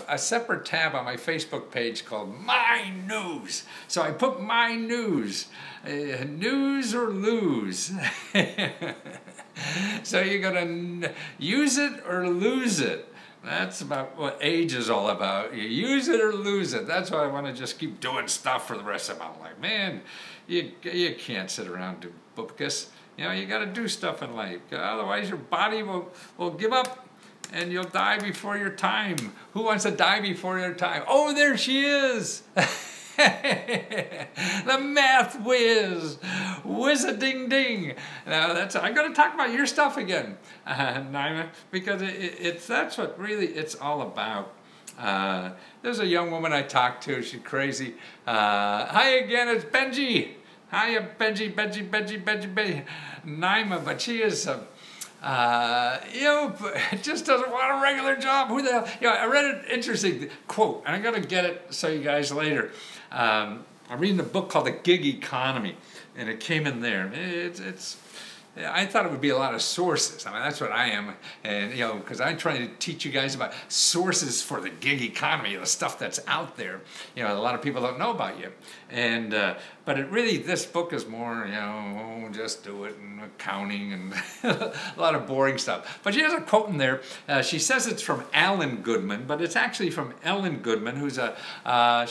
a separate tab on my Facebook page called My News. So I put My News, news or lose. So you're gonna use it or lose it. That's about what age is all about. You use it or lose it. That's why I want to just keep doing stuff for the rest of my life. Man, you can't sit around and do bookus. You know, you got to do stuff in life. Otherwise your body will give up and you'll die before your time. Who wants to die before your time? Oh, there she is. The math whiz. Whiz-a-ding-ding. Now I'm going to talk about your stuff again, Naima, because that's what really it's all about. There's a young woman I talked to. She's crazy. Hi again, it's Benji. Hiya, Benji. Naima, but she is, you know, just doesn't want a regular job. Who the hell? You know, I read an interesting quote, and I'm going to get it so you guys later. I'm reading a book called The Gig Economy, and it came in there. I thought it would be a lot of sources. I mean, that's what I am, and you know, because I'm trying to teach you guys about sources for the gig economy, the stuff that's out there. You know, a lot of people don't know about you, and but it really, this book is more, you know, oh, just do it, and accounting, and a lot of boring stuff. But she has a quote in there. She says it's from Alan Goodman, but it's actually from Ellen Goodman, who's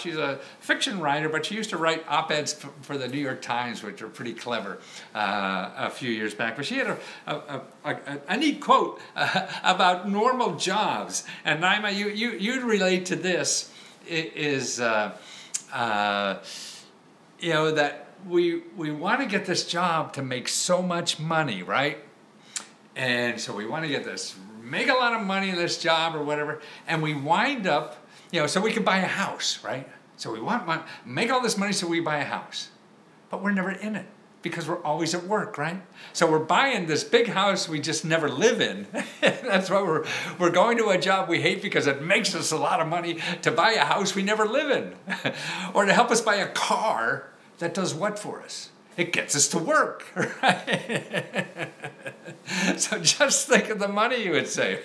she's a fiction writer, but she used to write op-eds for the New York Times, which are pretty clever, a few years back. But she had a neat quote about normal jobs, and Naima, you'd relate to this. Is you know, that we want to get this job to make so much money, right? And so we want to get this, make a lot of money in this job or whatever, and we wind up, you know, so we can buy a house, right? So we want money, make all this money so we buy a house, but we're never in it because we're always at work, right? So we're buying this big house we just never live in. That's why we're going to a job we hate, because it makes us a lot of money to buy a house we never live in. Or to help us buy a car that does what for us? It gets us to work, right? So just think of the money you would save.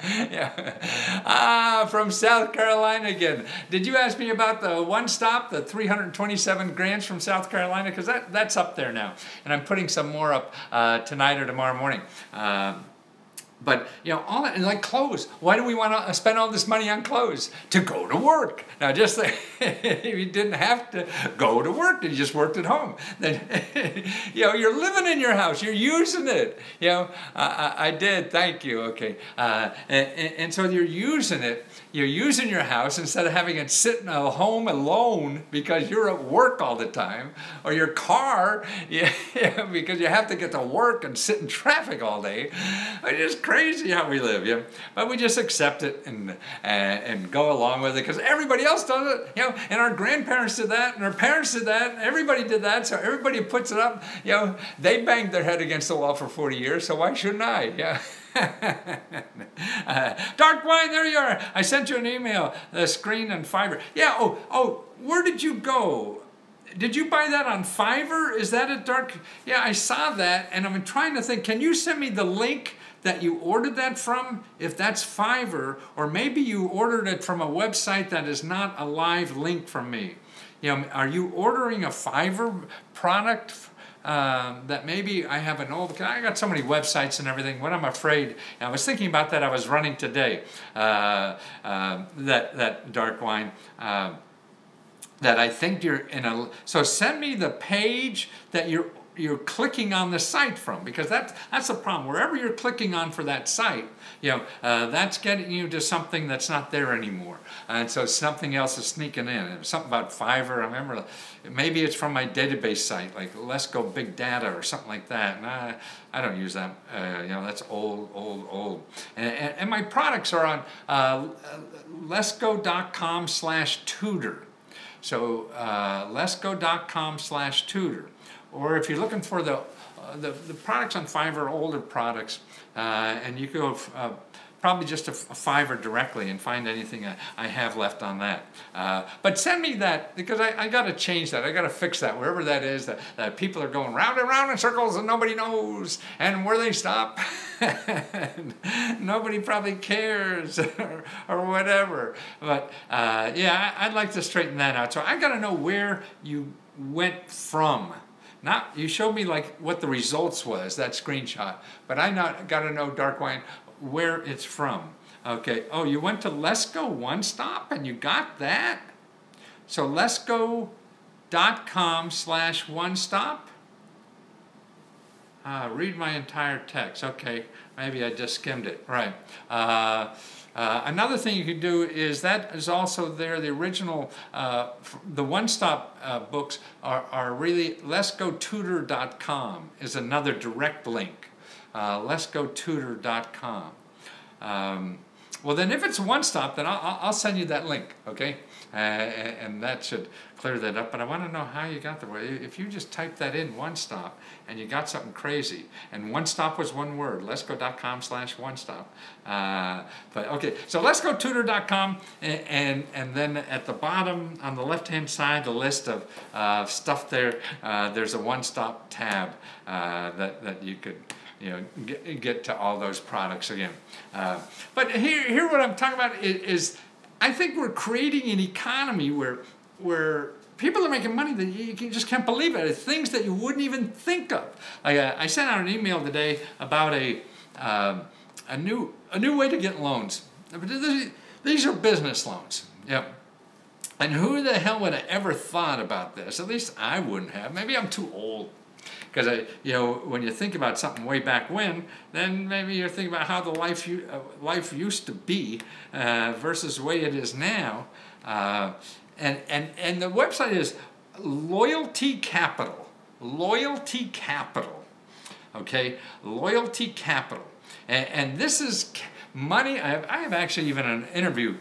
Yeah. From South Carolina again. Did you ask me about the one stop, the 327 grants from South Carolina? Because that's up there now. And I'm putting some more up tonight or tomorrow morning. But, you know, all that, and like clothes. Why do we want to spend all this money on clothes? To go to work. Now, just think, if you didn't have to go to work, and you just worked at home, then, you know, you're living in your house. You're using it. You know, I did. Thank you. Okay. And so you're using it. You're using your house instead of having it sit in a home alone because you're at work all the time, or your car, yeah, because you have to get to work and sit in traffic all day. It's just crazy how we live, yeah. But we just accept it and go along with it because everybody else does it, you know. And our grandparents did that, and our parents did that, and everybody did that. So everybody puts it up, you know. They banged their head against the wall for 40 years, so why shouldn't I? Yeah. Dark Wine, there you are. I sent you an email, the screen and Fiverr. Yeah, oh, where did you go? Did you buy that on Fiverr? Is that a dark? Yeah, I saw that, and I'm trying to think, can you send me the link that you ordered that from, if that's Fiverr, or maybe you ordered it from a website that is not a live link from me. You know, are you ordering a Fiverr product that maybe I have an old, I got so many websites and everything, what I'm afraid, and I was thinking about that, I was running today, that Dark Wine, that I think you're in a, so send me the page that you're clicking on the site from, because that's the problem. Wherever you're clicking on for that site, you know, that's getting you to something that's not there anymore, and so something else is sneaking in. It was something about Fiverr. I remember, maybe it's from my database site, like Let's Go Big Data or something like that. And I don't use that. You know, that's old. And my products are on letsgo.com/tutor. So letsgo.com/tutor. Or if you're looking for the products on Fiverr, older products, and you go probably just a $5 directly and find anything I have left on that. But send me that, because I got to change that. I got to fix that, wherever that is, that people are going round and round in circles and nobody knows, and where they stop. Nobody probably cares or whatever. But yeah, I'd like to straighten that out. So I got to know where you went from. Not, you showed me like what the results was, that screenshot, but I got to know, Dark Wine, where it's from. Okay, oh, you went to Let's Go One Stop and you got that? So letsgo.com/onestop. Read my entire text. Okay, maybe I just skimmed it. Right. Another thing you can do is, that is also there. The original, the one-stop books are really letsgotutor.com is another direct link. Letsgotutor.com. Well, then if it's one-stop, then I'll send you that link, okay? And that should clear that up. But I want to know how you got there. If you just type that in, one-stop, and you got something crazy, and one-stop was one word, letsgo.com/onestop. But okay, so letsgotutor.com, and then at the bottom on the left-hand side, the list of stuff there. There's a one-stop tab that you could, you know, get to all those products again. But here what I'm talking about is I think we're creating an economy where people are making money that you just can't believe it. It's things that you wouldn't even think of. I sent out an email today about a new way to get loans. These are business loans. Yep. And who the hell would have ever thought about this? At least I wouldn't have. Maybe I'm too old. Because you know, when you think about something way back when, then maybe you're thinking about how the life used to be versus the way it is now. And the website is Loyalty Capital. Loyalty Capital. Okay, Loyalty Capital. And this is money. I have actually even an interview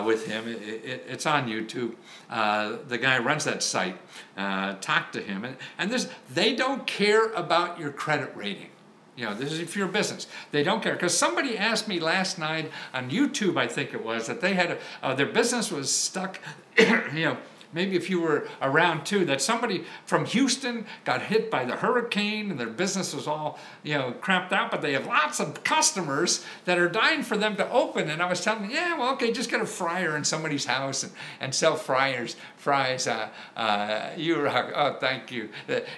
with him. It's on YouTube. The guy runs that site. Talk to him. And this, they don't care about your credit rating. You know, this is if you're a business. They don't care. Because somebody asked me last night on YouTube, I think it was, that they had their business was stuck, you know, maybe if you were around too, that somebody from Houston got hit by the hurricane and their business was all, you know, crapped out, but they have lots of customers that are dying for them to open. And I was telling them, yeah, well, okay, just get a fryer in somebody's house and sell fries. You rock. Oh, thank you.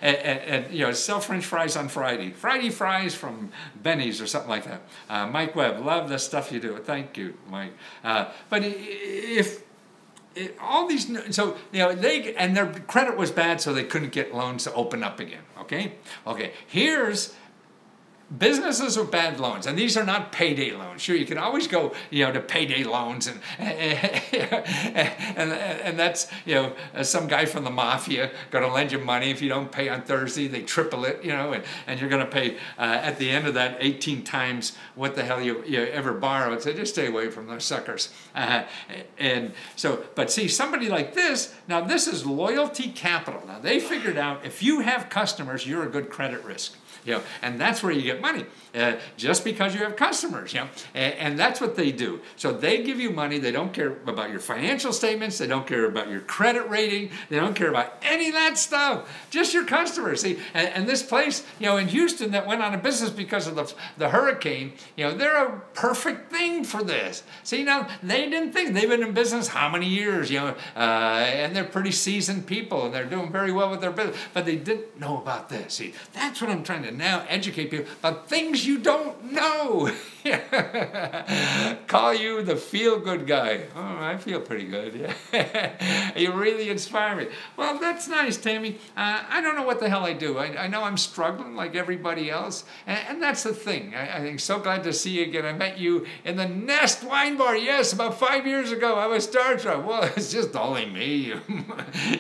And you know, sell French fries on Friday. Friday fries from Benny's or something like that. Mike Webb, love the stuff you do. Thank you, Mike. But if all these, so you know, and their credit was bad, so they couldn't get loans to open up again. Okay, here's businesses with bad loans, and these are not payday loans. Sure, you can always go, you know, to payday loans, and that's, you know, some guy from the mafia going to lend you money. If you don't pay on Thursday, they triple it, you know, and you're going to pay at the end of that 18 times what the hell you ever borrowed. So just stay away from those suckers. And so, but see, somebody like this, now this is Loyalty Capital. Now they figured out if you have customers, you're a good credit risk. You know, and that's where you get money, just because you have customers, you know, and that's what they do. So they give you money. They don't care about your financial statements. They don't care about your credit rating. They don't care about any of that stuff. Just your customers. See, and this place, you know, in Houston that went out of business because of the hurricane, you know, they're a perfect thing for this. See, now they didn't think. They've been in business how many years, you know, and they're pretty seasoned people, and they're doing very well with their business, but they didn't know about this. See, that's what I'm trying to now educate people about things you don't know. Call you the feel-good guy. Oh, I feel pretty good. Yeah. You really inspire me. Well, that's nice, Tammy. I don't know what the hell I do. I know I'm struggling like everybody else, and that's the thing. I think so glad to see you again. I met you in the Nest Wine Bar. Yes, about 5 years ago. I was starstruck. Well, it's just only me. You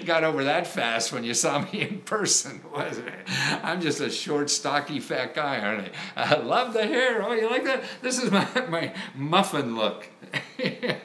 got over that fast when you saw me in person, wasn't it? I'm just a short, stocky, fat guy, aren't I? I love the hair. Oh, you like that? This is my muffin look. Yeah.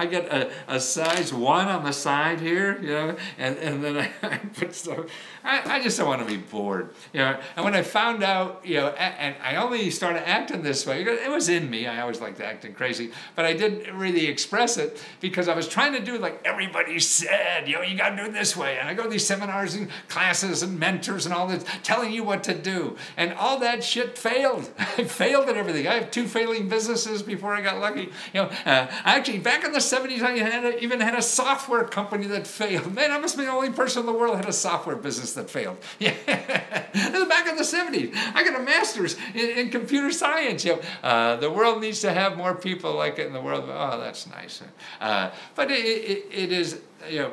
I get a size 1 on the side here, you know, and then I put stuff. I just don't want to be bored, you know. And when I found out, you know, and I only started acting this way, it was in me. I always liked acting crazy, but I didn't really express it because I was trying to do like everybody said, you know, you got to do it this way. And I go to these seminars and classes and mentors and all this telling you what to do. And all that shit failed. I failed at everything. I have 2 failing businesses before I got lucky. You know, actually, back in the 70s, I even had a software company that failed. Man, I must be the only person in the world that had a software business that failed. Yeah. Back in the 70s, I got a master's in computer science. You know, the world needs to have more people like it in the world. Oh, that's nice. But it is, you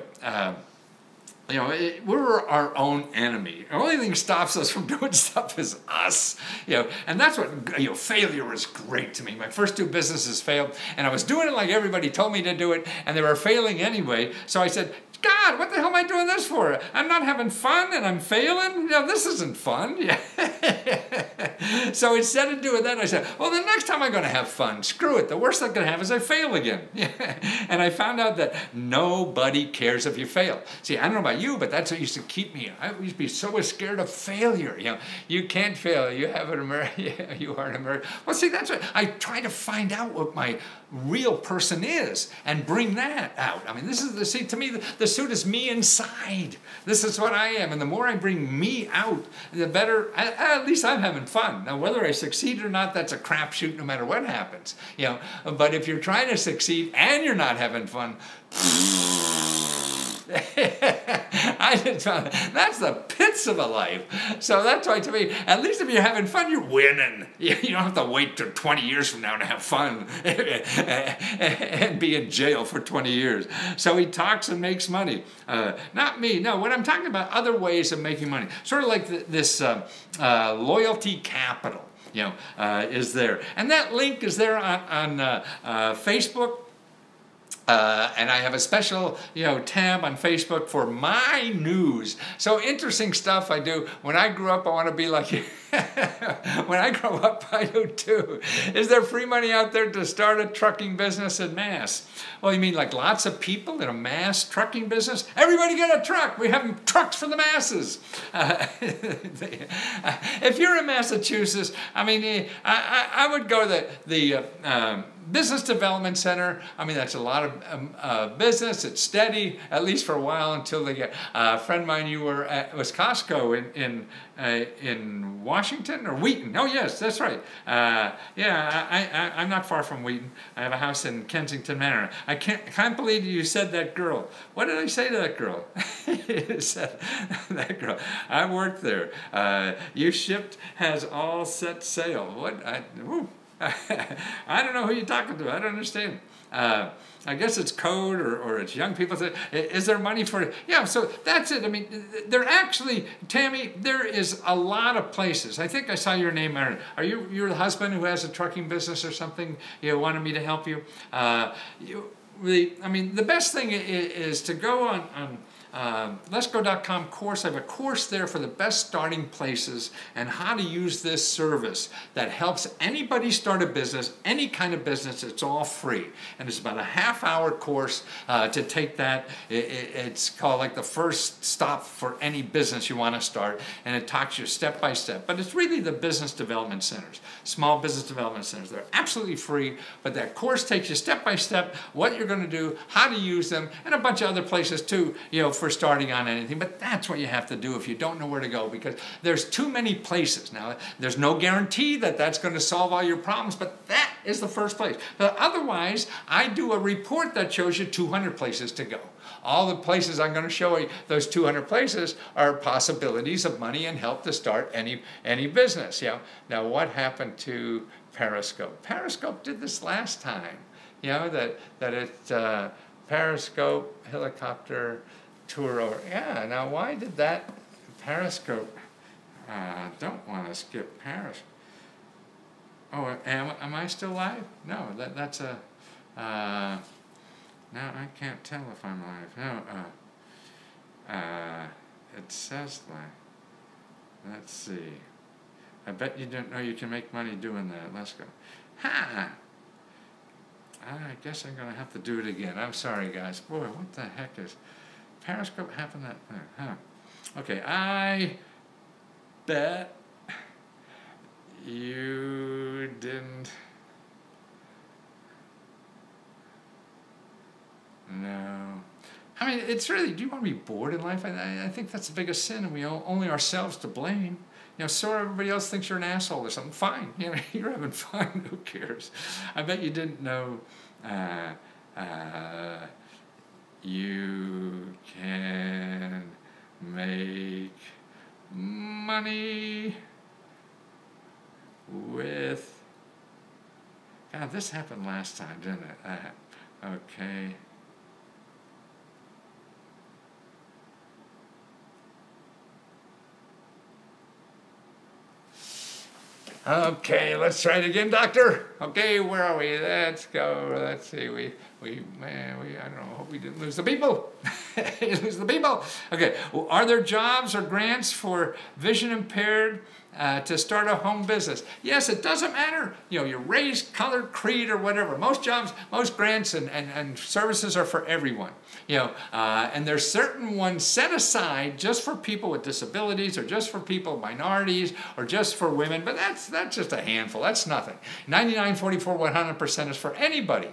know, we're our own enemy. The only thing that stops us from doing stuff is us. You know, and that's what, you know, failure was great to me. My first 2 businesses failed, and I was doing it like everybody told me to do it, and they were failing anyway. So I said, God, what the hell am I doing this for? I'm not having fun and I'm failing? You know, this isn't fun. Yeah. So instead of doing that, I said, well, the next time I'm going to have fun. Screw it. The worst that's going to happen is I fail again. Yeah. And I found out that nobody cares if you fail. See, I don't know about you, but that's what used to keep me. I used to be so scared of failure. You know, you can't fail. You have an American. You are an American. Well, see, that's what I try to find out what my real person is and bring that out. I mean, this is the, see, to me, the suit is me inside. This is what I am. And the more I bring me out, the better, at least I'm having fun. Now, whether I succeed or not, that's a crapshoot no matter what happens. You know, but if you're trying to succeed and you're not having fun, that's the pits of a life. So that's why, to me, at least if you're having fun, you're winning. You don't have to wait till 20 years from now to have fun and be in jail for 20 years. So he talks and makes money. Not me. No, what I'm talking about, other ways of making money. Sort of like this loyalty capital, you know, is there. And that link is there on Facebook. And I have a special, you know, tab on Facebook for my news. So interesting stuff I do. When I grew up, I want to be like you. When I grow up, I do too. Is there free money out there to start a trucking business en masse? Well, you mean like lots of people in a mass trucking business? Everybody get a truck. We have trucks for the masses. If you're in Massachusetts, I mean, I would go to the Business Development Center. I mean, that's a lot of business. It's steady, at least for a while, until they get. A friend of mine, you were at, was Costco in Washington or Wheaton. Oh yes, that's right. Yeah, I'm not far from Wheaton. I have a house in Kensington Manor. I can't believe you said that girl. What did I say to that girl? You said that girl. I worked there. You shipped has all set sail. What? I don't know who you're talking to. I don't understand. I guess it's code or it's young people. Is there money for it? Yeah, so that's it. I mean, there actually, Tammy, there is a lot of places. I think I saw your name. Are you're the husband who has a trucking business or something? You wanted me to help you? I mean, the best thing is to go on letsgo.com course. I have a course there for the best starting places and how to use this service that helps anybody start a business, any kind of business. It's all free. And it's about a half-hour course to take that. It's called like the first stop for any business you want to start. And it talks you step by step. But it's really the business development centers, small business development centers. They're absolutely free. But that course takes you step by step, what you're going to do, how to use them, and a bunch of other places too, you know, for starting on anything. But that's what you have to do if you don't know where to go, because there's too many places. Now, there's no guarantee that that's going to solve all your problems, but that is the first place. But otherwise, I do a report that shows you 200 places to go. All the places I'm going to show you, those 200 places, are possibilities of money and help to start any business. You know? Now, what happened to Periscope? Periscope did this last time. You know, that it Periscope, helicopter, tour over. Yeah, now why did that Periscope, don't want to skip Paris. Oh, am I still live? No, that's a, no, I can't tell if I'm live. No, it says live. Let's see. I bet you didn't know you can make money doing that. Let's go. Ha! I guess I'm going to have to do it again. I'm sorry, guys. Boy, what the heck is Periscope happened that thing? Huh. Okay, I bet you didn't. No. I mean, it's really, do you want to be bored in life? I think that's the biggest sin, and we only ourselves to blame. You know, so everybody else thinks you're an asshole or something. Fine, you know, you're having fun. Who cares? I bet you didn't know you can make money with. God, this happened last time, didn't it? Okay. Okay, let's try it again, doctor. Okay, where are we? Let's go. Let's see. I don't know. Hope we didn't lose the people. Lose the people. Okay. Well, are there jobs or grants for vision impaired to start a home business? Yes, it doesn't matter. You know, your race, color, creed, or whatever. Most jobs, most grants and services are for everyone. You know, and there's certain ones set aside just for people with disabilities, or just for people, minorities, or just for women. But that's just a handful. That's nothing. 99, 44, 100% is for anybody.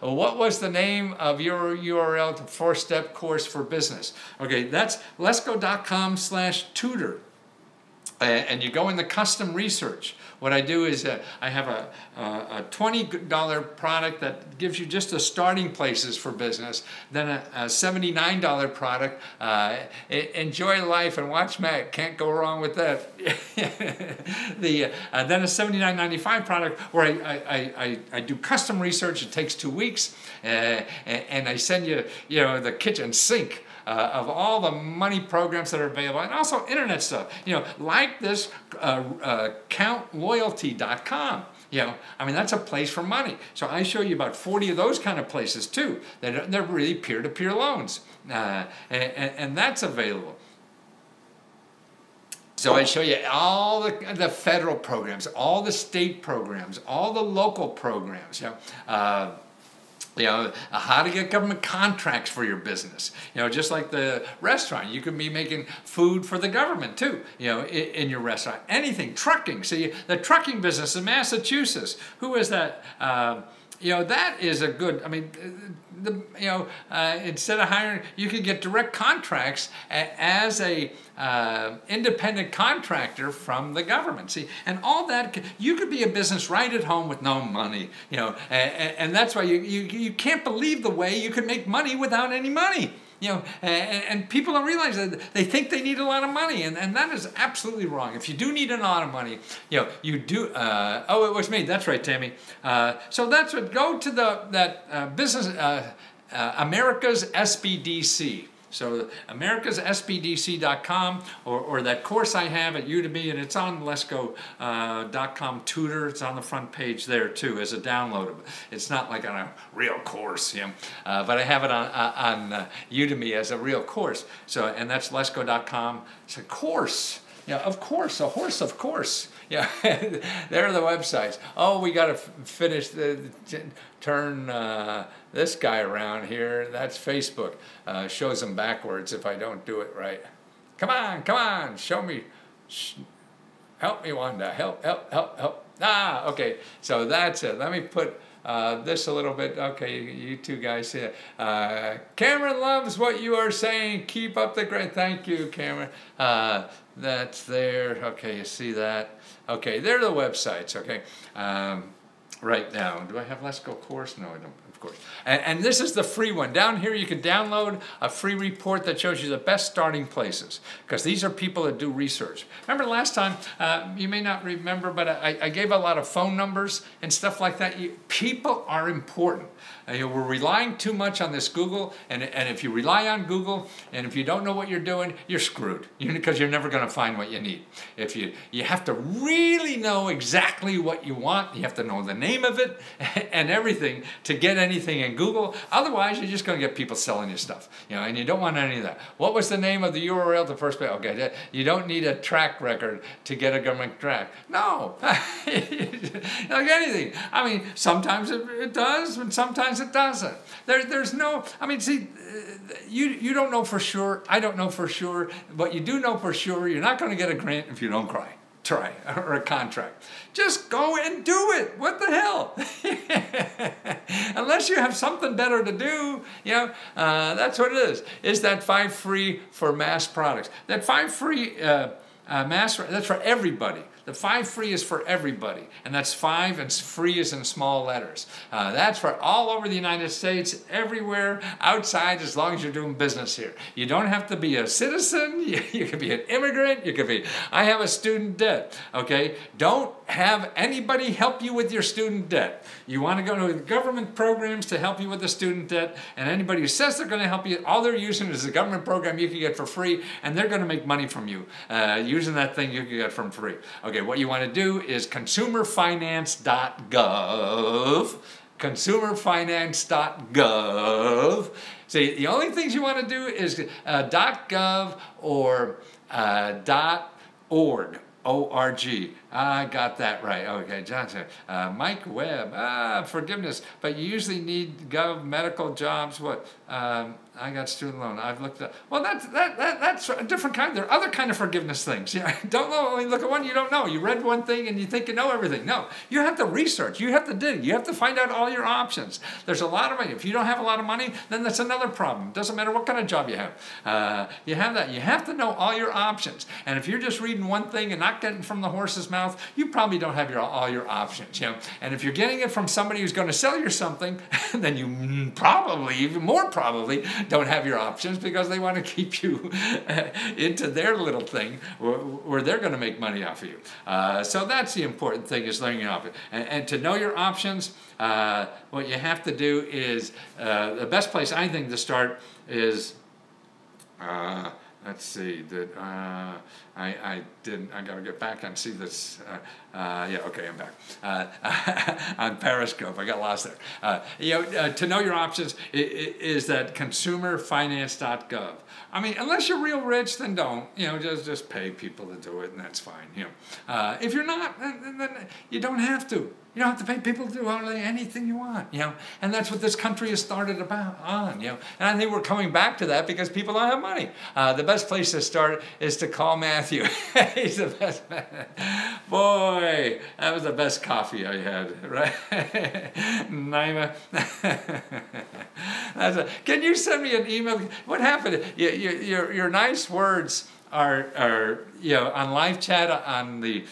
What was the name of your URL to 4-step course for business? Okay, that's lesgo.com/tutor. And you go in the custom research. What I do is I have a $20 product that gives you just the starting places for business, then a $79 product. Enjoy life and watch Mac. Can't go wrong with that. Then a $79.95 product where I do custom research. It takes 2 weeks, and I send you, you know, the kitchen sink of all the money programs that are available, and also internet stuff. You know, like this countloyalty.com. You know, I mean, that's a place for money. So I show you about 40 of those kind of places too. They're really peer-to-peer loans, and that's available. So I show you all the federal programs, all the state programs, all the local programs. You know, how to get government contracts for your business. You know, just like the restaurant, you could be making food for the government too, you know, in your restaurant. Anything, trucking. See, the trucking business in Massachusetts, who is that? You know, that is a good, I mean, instead of hiring, you could get direct contracts as a independent contractor from the government. See, and all that, you could be a business right at home with no money, you know, and that's why you can't believe the way you could make money without any money. You know, and people don't realize that. They think they need a lot of money, and that is absolutely wrong. If you do need a lot of money, you know, you do. Oh, it was me. That's right, Tammy. So that's what. Go to that business, America's SBDC. So americassbdc.com, or that course I have at Udemy, and it's on lesgo.com tutor. It's on the front page there too as a downloadable. It's not like on a real course, you know, but I have it on Udemy as a real course. So, and that's lesgo.com. It's a course. Yeah, of course, a horse, of course. Yeah, there are the websites. Oh, we got to finish turn this guy around here. That's Facebook. Shows them backwards if I don't do it right. Come on, show me. Help me, Wanda. Help. Ah, okay. So that's it. Let me put this a little bit. Okay, you two guys here. Cameron loves what you are saying. Keep up the great. Thank you, Cameron. That's there. Okay, you see that. Okay, there are the websites. Okay, right now. Do I have Let's Go course? No, I don't. Of course. And this is the free one. Down here you can download a free report that shows you the best starting places, because these are people that do research. Remember last time, you may not remember, but I gave a lot of phone numbers and stuff like that. People are important. We're relying too much on this Google, and if you rely on Google, and if you don't know what you're doing, you're screwed, because you're never going to find what you need. If you have to really know exactly what you want, you have to know the name of it and everything to get anything in Google. Otherwise, you're just going to get people selling you stuff, and you don't want any of that. What was the name of the URL? The first page. Okay, you don't need a track record to get a government track. No, like anything. I mean, sometimes it does, and sometimes it doesn't. There's no. I mean, see, you don't know for sure. I don't know for sure, but you do know for sure you're not going to get a grant if you don't try, or a contract. Just go and do it. What the hell? Unless you have something better to do, that's what it is. Is that 5 free for mass products? That 5 free mass, that's for everybody. The 5 free is for everybody, and that's 5 and free is in small letters. That's for all over the United States, everywhere, outside, as long as you're doing business here. You don't have to be a citizen. You can be an immigrant. You can be, I have a student debt, okay? Don't have anybody help you with your student debt. You want to go to government programs to help you with the student debt, and anybody who says they're going to help you, all they're using is a government program you can get for free, and they're going to make money from you using that thing you can get from free. Okay, what you want to do is consumerfinance.gov. Consumerfinance.gov. See, the only things you want to do is .gov or .org. O-R-G. I got that right. Okay, Johnson. Mike Webb. Forgiveness. But you usually need gov, medical, jobs. What? I got student loan. I've looked at. Well, that's a different kind. There are other kind of forgiveness things. Don't know. I mean, look at one you don't know. You read one thing and you think you know everything. No, you have to research. You have to dig. You have to find out all your options. There's a lot of money. If you don't have a lot of money, then that's another problem. Doesn't matter what kind of job you have. You have that. You have to know all your options. And if you're just reading one thing and not getting from the horse's mouth, you probably don't have all your options. And if you're getting it from somebody who's going to sell you something, then you probably, even more probably, don't have your options because they want to keep you into their little thing where they're going to make money off of you. So that's the important thing, is learning your options. And to know your options, what you have to do is, the best place I think to start is, let's see, that I gotta get back and see this. Yeah, okay, I'm back. On Periscope, I got lost there. To know your options is that consumerfinance.gov. I mean, unless you're real rich, then don't. Just pay people to do it, and that's fine. If you're not, then you don't have to. You don't have to pay people to do anything you want, and that's what this country has started on. And I think we're coming back to that because people don't have money. The best place to start is to call Matthew. He's the best man. Boy, that was the best coffee I had, right? Naima. Can you send me an email? What happened? Your nice words are on live chat on the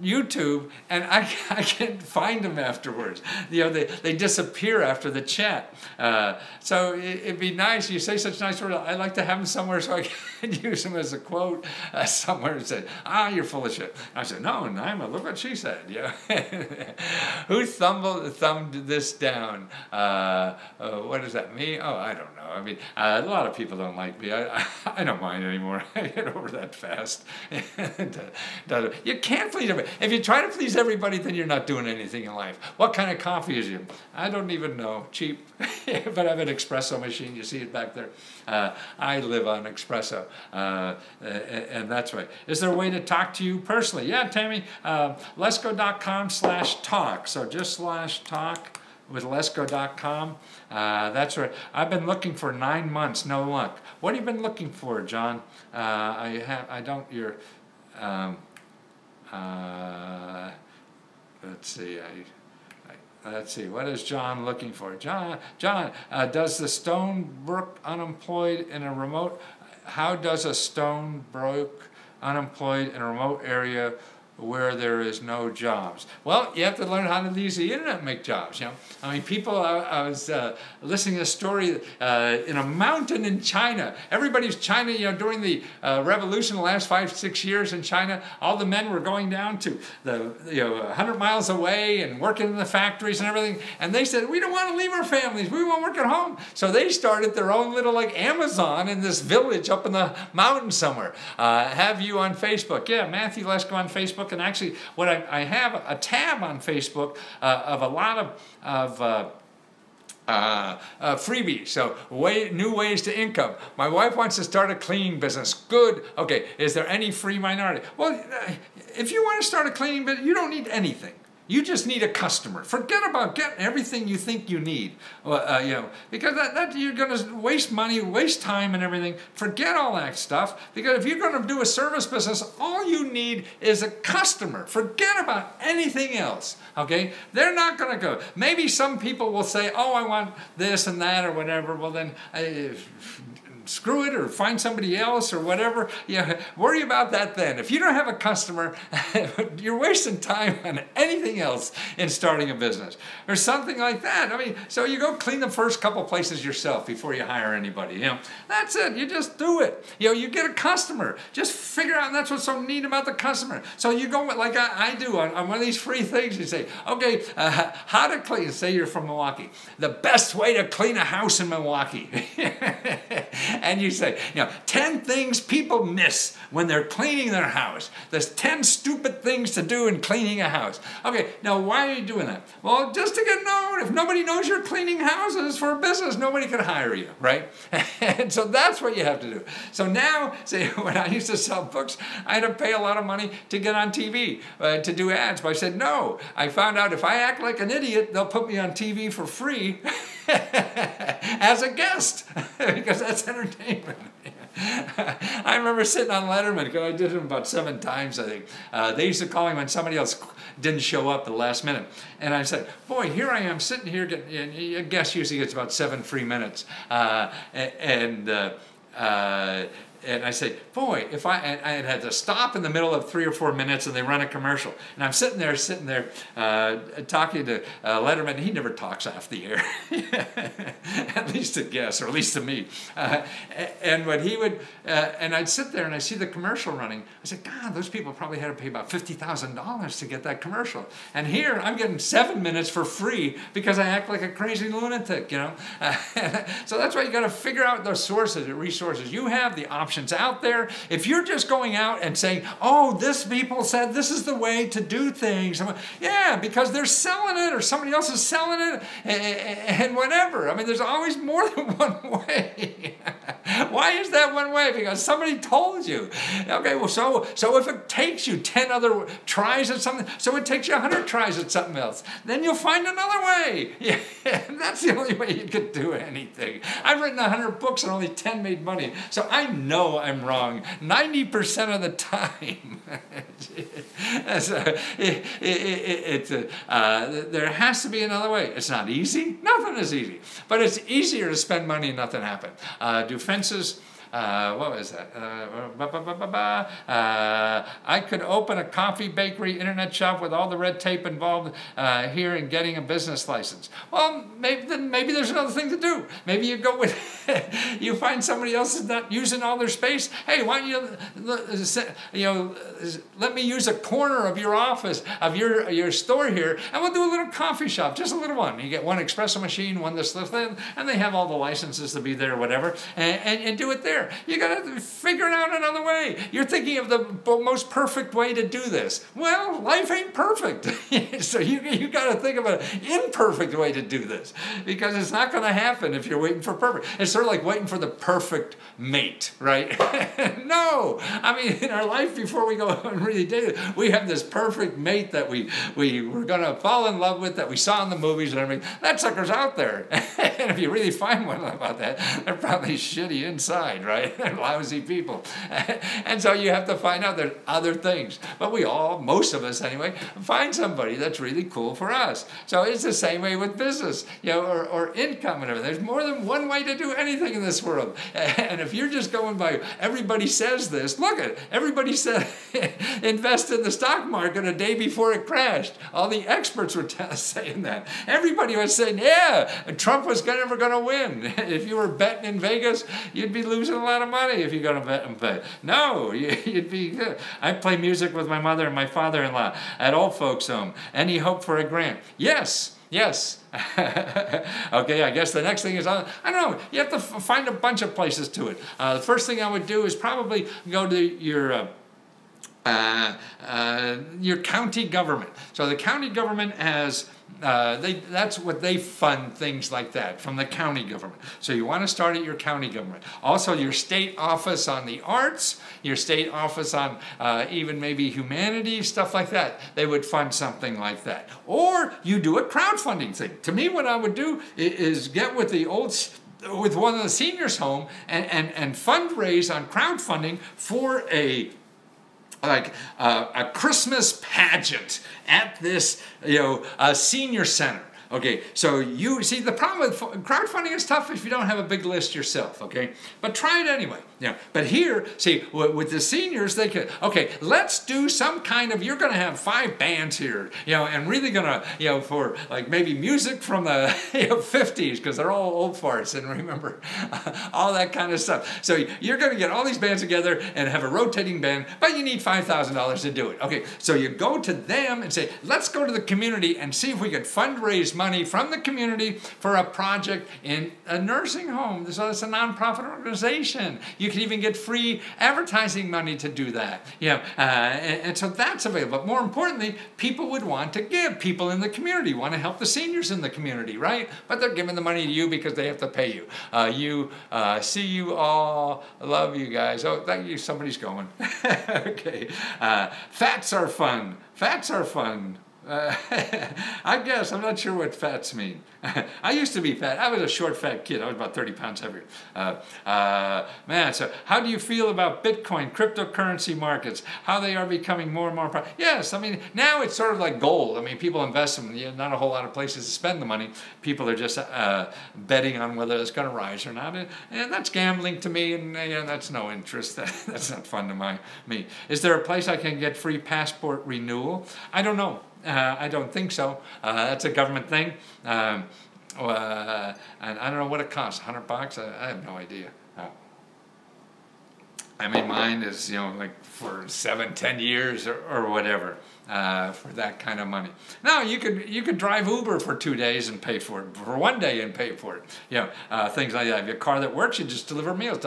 YouTube, and I can't find them afterwards. They disappear after the chat. So it'd be nice. You say such nice words. I'd like to have them somewhere so I can use them as a quote somewhere and say, you're full of shit. I said, no, Naima, look what she said. Who thumbed this down? What does that mean? Oh, I don't know. I mean, a lot of people don't like me. I don't mind anymore. I get over that fast. You can't please everybody. If you try to please everybody, then you're not doing anything in life. What kind of coffee is you? I don't even know. Cheap. But I have an espresso machine. You see it back there. I live on espresso. And that's right. Is there a way to talk to you personally? Yeah, Tammy. Lesco.com/talk. So just /talk. With Lesco.com. That's right. I've been looking for 9 months, no luck. What have you been looking for, John? Let's see. Let's see. What is John looking for? John, does the Stonebrook unemployed in a remote? How does a Stonebrook unemployed in a remote area where there is no jobs? Well, you have to learn how to use the internet and make jobs. I mean, people. I was listening to a story in a mountain in China. Everybody's China. During the revolution, the last 5-6 years in China, all the men were going down to the 100 miles away and working in the factories and everything. And they said, we don't want to leave our families. We want to work at home. So they started their own little Amazon in this village up in the mountain somewhere. Have you on Facebook? Yeah, Matthew Lesko on Facebook. And actually, what I have a tab on Facebook of a lot of freebie, so new ways to income. My wife wants to start a cleaning business. Good. Okay, is there any free minority? Well, if you want to start a cleaning business, you don't need anything. You just need a customer. Forget about getting everything you think you need, because that you're going to waste money, waste time and everything. Forget all that stuff, because if you're going to do a service business, all you need is a customer. Forget about anything else, okay? They're not going to go. Maybe some people will say, oh, I want this and that or whatever. Well, then screw it, or find somebody else or whatever. Worry about that then. If you don't have a customer, you're wasting time on anything else in starting a business or something like that. I mean, so you go clean the first couple places yourself before you hire anybody. That's it. You just do it. You get a customer. Just figure out. And that's what's so neat about the customer. So you go like I do on one of these free things. You say, okay, how to clean. Say you're from Milwaukee. The best way to clean a house in Milwaukee. And you say, 10 things people miss when they're cleaning their house. There's 10 stupid things to do in cleaning a house. Okay, now why are you doing that? Well, just to get known. If nobody knows you're cleaning houses for a business, nobody can hire you, right? And so that's what you have to do. So now, say, when I used to sell books, I had to pay a lot of money to get on TV, to do ads. But I said, no. I found out if I act like an idiot, they'll put me on TV for free as a guest, because that's entertainment. I remember sitting on Letterman, because I did him about 7 times, I think. They used to call me when somebody else didn't show up at the last minute. And I said, boy, here I am sitting here getting, a guest usually gets about 7 free minutes. And I say, boy, if I had to stop in the middle of 3 or 4 minutes and they run a commercial. And I'm sitting there talking to Letterman. He never talks off the air, at least to guests, or at least to me. And when he would, and I'd sit there and I see the commercial running. I said, God, those people probably had to pay about $50,000 to get that commercial. And here I'm getting 7 minutes for free because I act like a crazy lunatic, So that's why you got to figure out those sources and resources. You have the options out there. If you're just going out and saying, oh, this people said this is the way to do things. Yeah, because they're selling it or somebody else is selling it and whatever. I mean, there's always more than one way. Why is that one way? Because somebody told you. Okay, well, so if it takes you 10 other tries at something, so it takes you 100 tries at something else, then you'll find another way. Yeah, that's the only way you could do anything. I've written 100 books and only 10 made money. So I know I'm wrong 90% of the time. There has to be another way. It's not easy. Nothing is easy. But it's easier to spend money and nothing happen. Do fences. What was that? I could open a coffee, bakery, internet shop with all the red tape involved here in getting a business license. Well, maybe there's another thing to do. Maybe you go with, you find somebody else is not using all their space. Hey, why don't you, let me use a corner of your office, of your store here, and we'll do a little coffee shop, just a little one. You get one espresso machine, one this, and they have all the licenses to be there, whatever, and do it there. You got to figure out another way. You're thinking of the most perfect way to do this. Well, life ain't perfect. So you got to think of an imperfect way to do this, because it's not going to happen if you're waiting for perfect. It's sort of like waiting for the perfect mate, right? No. I mean, in our life before we go and really date it, we have this perfect mate that we were going to fall in love with, that we saw in the movies and everything. That sucker's out there. And if you really find one about that, they're probably shitty inside, right? They're lousy people. And so you have to find out there's other things. But we all, most of us anyway, find somebody that's really cool for us. So it's the same way with business, or income and everything. There's more than one way to do anything in this world. And if you're just going by everybody says this, look at it. Everybody said invest in the stock market a day before it crashed. All the experts were saying that. Everybody was saying, yeah, Trump was never going to win. If you were betting in Vegas, you'd be losing a lot of money if you're going to bet and bet. No, you'd be good. I play music with my mother and my father-in-law at old folks' home. Any hope for a grant? Yes. Yes. Okay, I guess the next thing is, I don't know, you have to find a bunch of places to it. The first thing I would do is probably go to your your county government. So the county government has, that's what they fund, things like that from the county government. So you want to start at your county government. Also your state office on the arts, your state office on even maybe humanities, stuff like that. They would fund something like that. Or you do a crowdfunding thing. To me, what I would do is get with the with one of the seniors' home and fundraise on crowdfunding for a Christmas pageant at this, senior center. Okay, so you see, the problem with crowdfunding is tough if you don't have a big list yourself, okay? But try it anyway. But here, see, with the seniors, they could, okay, let's do some kind of, you're going to have 5 bands here, and really going to, for like maybe music from the 50s, because they're all old farts, and remember, all that kind of stuff. So you're going to get all these bands together and have a rotating band, but you need $5,000 to do it. Okay, so you go to them and say, let's go to the community and see if we can fundraise money from the community for a project in a nursing home. So it's a nonprofit organization. You can even get free advertising money to do that. And so that's available. But more importantly, people would want to give. People in the community want to help the seniors in the community, right? But they're giving the money to you because they have to pay you. See you all. I love you guys. Oh, thank you. Somebody's going. Okay. Fats are fun. Fats are fun. I guess. I'm not sure what fats mean. I used to be fat. I was a short, fat kid. I was about 30 pounds heavier. Man, so how do you feel about Bitcoin, cryptocurrency markets, how they are becoming more and more popular? Yes, I mean, now it's sort of like gold. I mean, people invest in not a whole lot of places to spend the money. People are just betting on whether it's going to rise or not. And that's gambling to me, and that's no interest. That's not fun to me. Is there a place I can get free passport renewal? I don't know. I don't think so. That's a government thing. And I don't know what it costs. $100? I have no idea. I mean, mine is, like for 7-10 years or whatever. For that kind of money. Now you could drive Uber for 2 days and pay for it, for 1 day and pay for it. Things like that. If you have a car that works, you just deliver meals.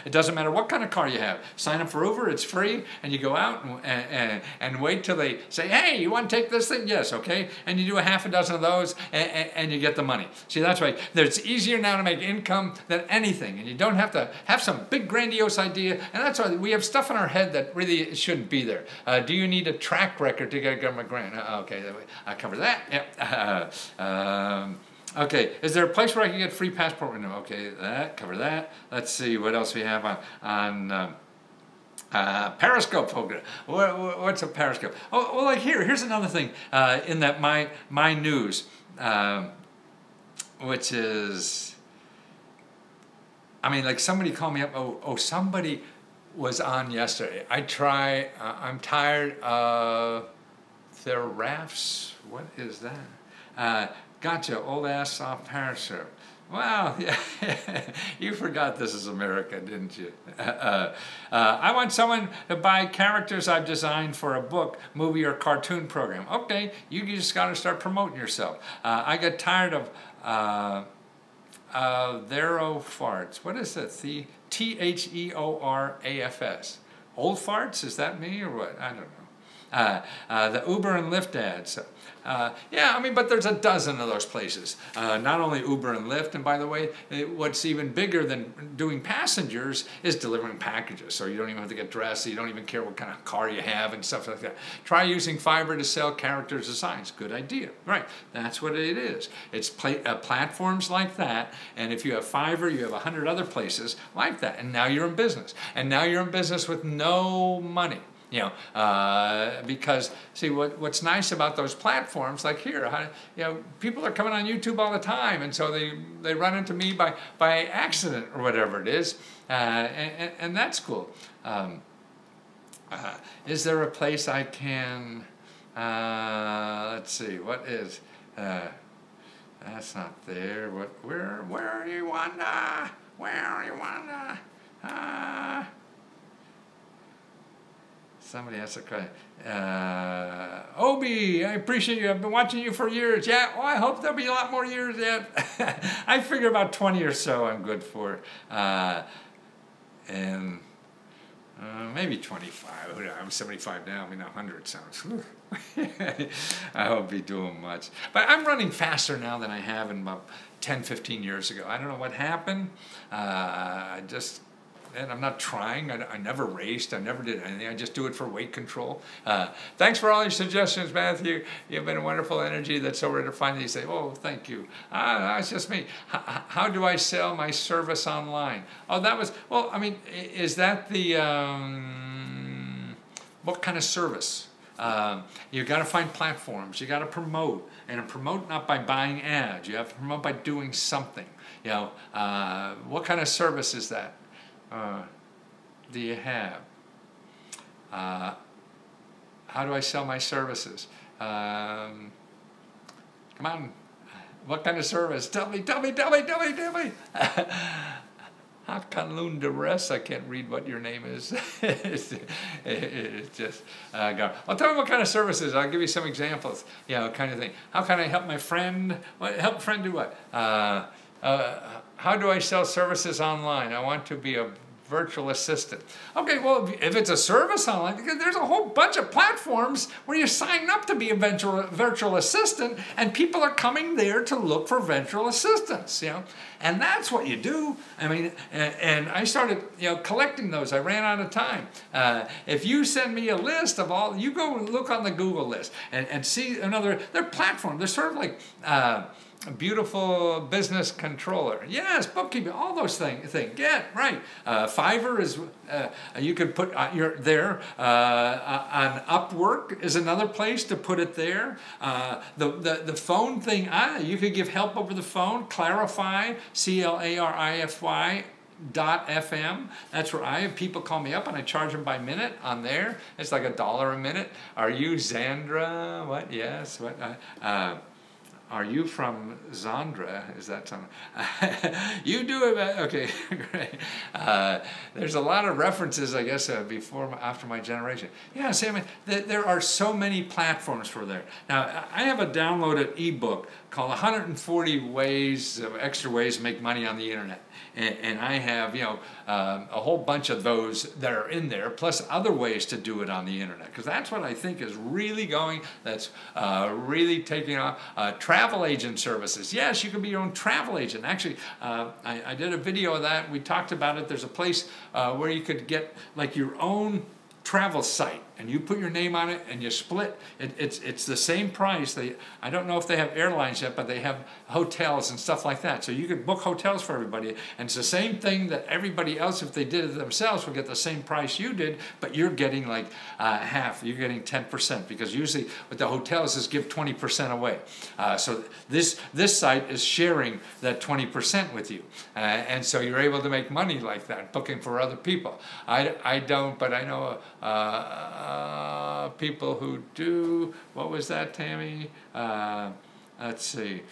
It doesn't matter what kind of car you have. Sign up for Uber, it's free, and you go out and wait till they say, hey, you want to take this thing? Yes, okay. And you do a half a dozen of those and you get the money. See, that's right. It's easier now to make income than anything, and you don't have to have some big grandiose idea. And that's why we have stuff in our head that really shouldn't be there. Do you need a track record to get a government grant? Okay, I cover that. Yep. Okay, is there a place where I can get free passport renewal? Okay, cover that. Let's see what else we have on Periscope program. What's a Periscope? Oh, well, like here's another thing in that my news, which is, I mean, like somebody called me up. Oh, somebody was on yesterday. I'm tired of their rafts. What is that? Gotcha, old ass soft Periscope. Wow, yeah, you forgot this is America, didn't you? I want someone to buy characters I've designed for a book, movie, or cartoon program. Okay, you just got to start promoting yourself. I got tired of Thero farts. What is it? The Theorafs. Old farts? Is that me or what? I don't know. The Uber and Lyft ads. Yeah, I mean, but there's a dozen of those places. Not only Uber and Lyft, and by the way, what's even bigger than doing passengers is delivering packages. So you don't even have to get dressed. You don't even care what kind of car you have and stuff like that. Try using Fiverr to sell character designs. Good idea. Right. That's what it is. It's platforms like that. And if you have Fiverr, you have 100 other places like that. And now you're in business. And now you're in business with no money. Because see what's nice about those platforms, like here, people are coming on YouTube all the time, and so they run into me by accident or whatever it is, and that's cool. Is there a place I can? Let's see. What is? That's not there. What? Where you wanna? Where you wanna? Somebody has to cry. Obi, I appreciate you. I've been watching you for years. Yeah, well, I hope there'll be a lot more years yet. I figure about 20 or so I'm good for. And Maybe 25. I'm 75 now. I mean, 100 sounds. I won't be doing much. But I'm running faster now than I have in about 10, 15 years ago. I don't know what happened. And I'm not trying. I never raced. I never did anything. I just do it for weight control. Thanks for all your suggestions, Matthew. You've been a wonderful energy that's so rare to finally say, oh, thank you. It's just me. How do I sell my service online? Oh, that was, well, I mean, is that the, what kind of service? You got to find platforms. You got to promote, and promote not by buying ads. You have to promote by doing something. You know, what kind of service is that? Do you have? How do I sell my services? Come on, what kind of service? Tell me. Hakanlun de Res, I can't read what your name is. It's just, well, tell me what kind of services. I'll give you some examples, you know, kind of thing. How can I help my friend? Help a friend do what? How do I sell services online? I want to be a virtual assistant. Okay, well, if it's a service online, because there's a whole bunch of platforms where you sign up to be a virtual assistant, and people are coming there to look for virtual assistants, you know, and that's what you do. I mean, and I started, you know, collecting those. I ran out of time. If you send me a list of all, you go and look on the Google list and see another, they're platforms. They're sort of like, a beautiful business controller. Yes, bookkeeping, all those things. Yeah, right. Fiverr is, you could put your there. On Upwork is another place to put it there. The phone thing, you could give help over the phone. Clarify, CLARIFY. .fm. That's where I have people call me up and I charge them by minute on there. It's like $1 a minute. Are you Zandra? What? Yes. What? Are you from Zandra? Is that something? You do it. Okay, great. There's a lot of references, I guess, after my generation. Yeah, see, I mean, there are so many platforms for there. Now, I have a downloaded ebook called 140 extra ways to make money on the internet. And I have, you know, a whole bunch of those that are in there, plus other ways to do it on the internet. Because that's what I think is really going, that's really taking off. Travel agent services. Yes, you can be your own travel agent. Actually, I did a video of that. We talked about it. There's a place where you could get like your own travel site, and you put your name on it and you split. It's the same price. I don't know if they have airlines yet, but they have hotels and stuff like that. So you could book hotels for everybody, and it's the same thing that everybody else, if they did it themselves, would get the same price you did, but you're getting like half. You're getting 10%, because usually what the hotels is give 20% away. So this site is sharing that 20% with you, and so you're able to make money like that, booking for other people. I don't, but I know people who do. What was that, Tammy? Let's see.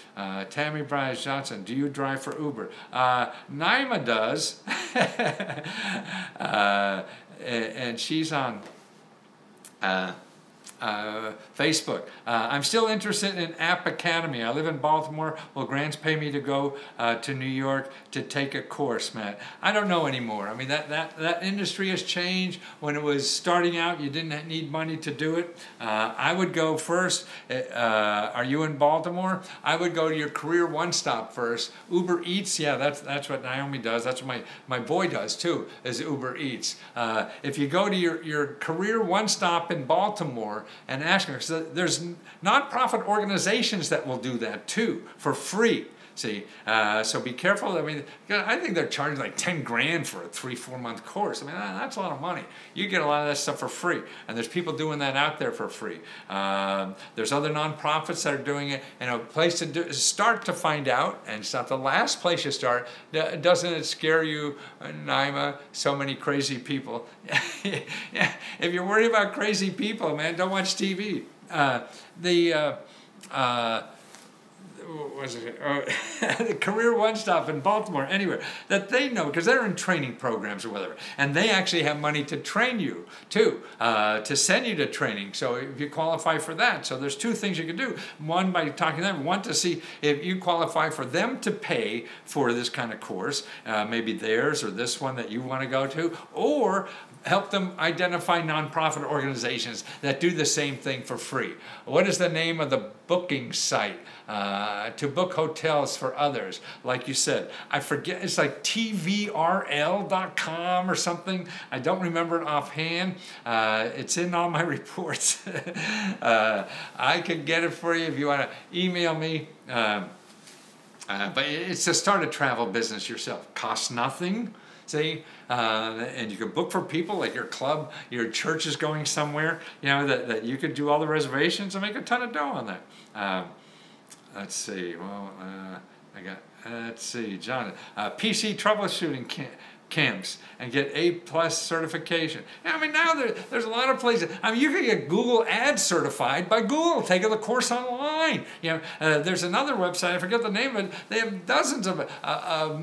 Tammy Bryce Johnson, do you drive for Uber? Naima does. And she's on Facebook. I'm still interested in App Academy. I live in Baltimore. Will grants pay me to go to New York to take a course, Matt? I don't know anymore. I mean, that industry has changed. When it was starting out, you didn't need money to do it. I would go first. Are you in Baltimore? I would go to your Career One Stop first. Uber Eats, yeah, that's what Naomi does. That's what my boy does too, is Uber Eats. If you go to your Career One Stop in Baltimore and ask them, so there's nonprofit organizations that will do that too for free. See, so be careful. I mean, I think they're charging like 10 grand for a 3-4 month course. I mean, that's a lot of money. You get a lot of that stuff for free, and there's people doing that out there for free. There's other nonprofits that are doing it, and a place to start to find out, and it's not the last place you start. Doesn't it scare you, Naima? So many crazy people. Yeah, if you're worried about crazy people, man, don't watch TV. was it? The Career One Stop in Baltimore, anywhere that they know, because they're in training programs or whatever, and they actually have money to train you too, to send you to training. So if you qualify for that, so there's two things you can do. One, by talking to them, one, to see if you qualify for them to pay for this kind of course, maybe theirs or this one that you want to go to, or help them identify nonprofit organizations that do the same thing for free. What is the name of the booking site to book hotels for others? Like you said, I forget, it's like tvrl.com or something. I don't remember it offhand. It's in all my reports. I can get it for you if you want to email me. But it's to start a travel business yourself. Costs nothing. See, and you can book for people, like your club, your church is going somewhere, you know, that you could do all the reservations and make a ton of dough on that. Let's see, well, let's see, John, PC troubleshooting camps and get A+ certification. I mean, now there's a lot of places. I mean, you can get Google Ads certified by Google, taking the course online. You know, there's another website, I forget the name of it. They have dozens of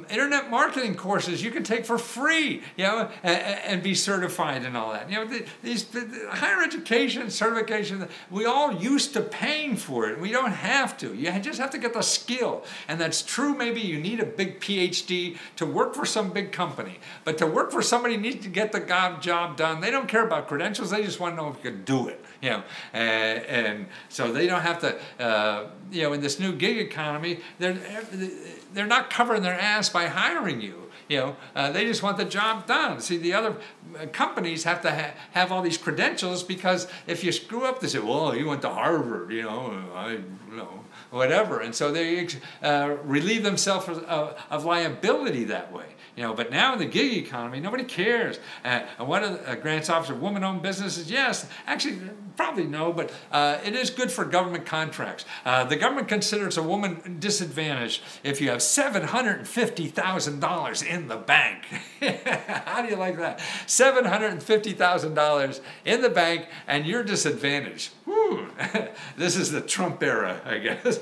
internet marketing courses you can take for free, you know, and be certified and all that. You know, these higher education certification, we all used to paying for it. We don't have to. You just have to get the skill. And that's true. Maybe you need a big PhD to work for some big company. But to work for somebody who needs to get the job done, they don't care about credentials. They just want to know if you can do it. You know, and so they don't have to. You know, in this new gig economy, they're not covering their ass by hiring you. You know, they just want the job done. See, the other companies have to have all these credentials, because if you screw up, they say, "Well, you went to Harvard," you know, whatever, and so they relieve themselves of liability that way. You know, but now in the gig economy, nobody cares. And one of the grants officer of woman-owned businesses, yes, actually, probably no, but it is good for government contracts. The government considers a woman disadvantaged if you have $750,000 in the bank. How do you like that? $750,000 in the bank, and you're disadvantaged. This is the Trump era, I guess.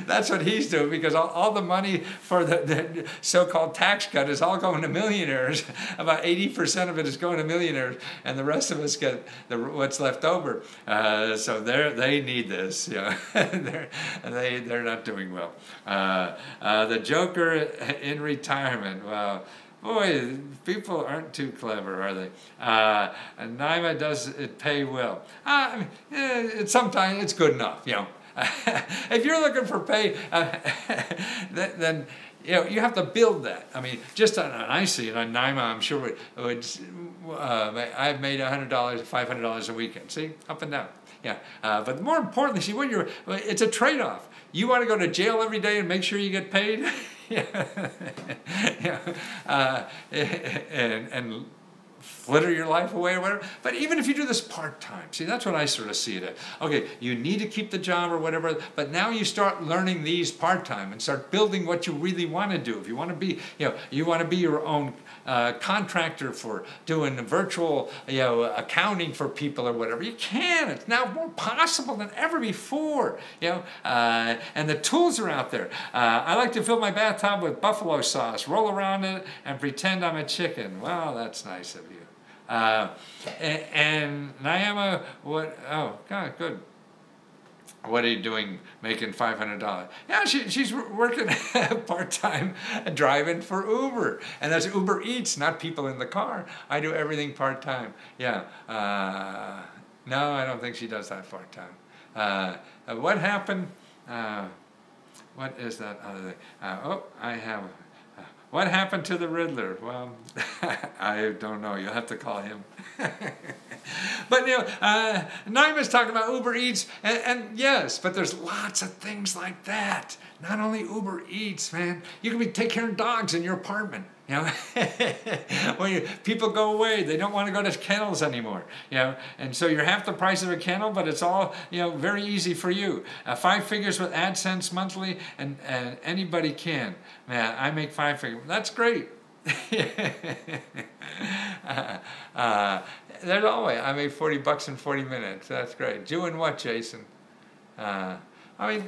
That's what he's doing, because all the money for the so-called tax cut is all going to millionaires. About 80% of it is going to millionaires, and the rest of us get what's left over. So they need this. You know? they're not doing well. The Joker in retirement. Well, boy, people aren't too clever, are they? And Naima does it pay well. I mean, sometimes it's good enough, you know. If you're looking for pay, then you know, you have to build that. I mean, just on IC and on Naima, I'm sure I've made $100, $500 a weekend. See, up and down. Yeah, but more importantly, see, it's a trade-off. You want to go to jail every day and make sure you get paid, and flitter your life away or whatever. But even if you do this part-time, see, that's what I sort of see it as. Okay, you need to keep the job or whatever, but now you start learning these part-time and start building what you really want to do. If you want to be, you know, you want to be your own contractor for doing virtual, you know, accounting for people or whatever, you can. It's now more possible than ever before, you know, and the tools are out there. I like to fill my bathtub with buffalo sauce, roll around in it, and pretend I'm a chicken. Well, that's nice of you. And Naima, what? Oh, God, good. What are you doing making $500? Yeah, she's working part-time driving for Uber. And that's Uber Eats, not people in the car. I do everything part-time. Yeah. No, I don't think she does that part-time. What happened? What is that other thing? Oh, I have... What happened to the Riddler? Well, I don't know. You'll have to call him. But, you know, Naima's talking about Uber Eats, and yes, but there's lots of things like that. Not only Uber Eats, man. You can be taking care of dogs in your apartment. You know, when people go away, they don't want to go to kennels anymore. You know, and so you're half the price of a kennel, but it's all, you know, very easy for you. 5 figures with AdSense monthly, and anybody can. Man, I make 5 figures. That's great. There's always, I made $40 in 40 minutes. That's great. Doing what, Jason? I mean,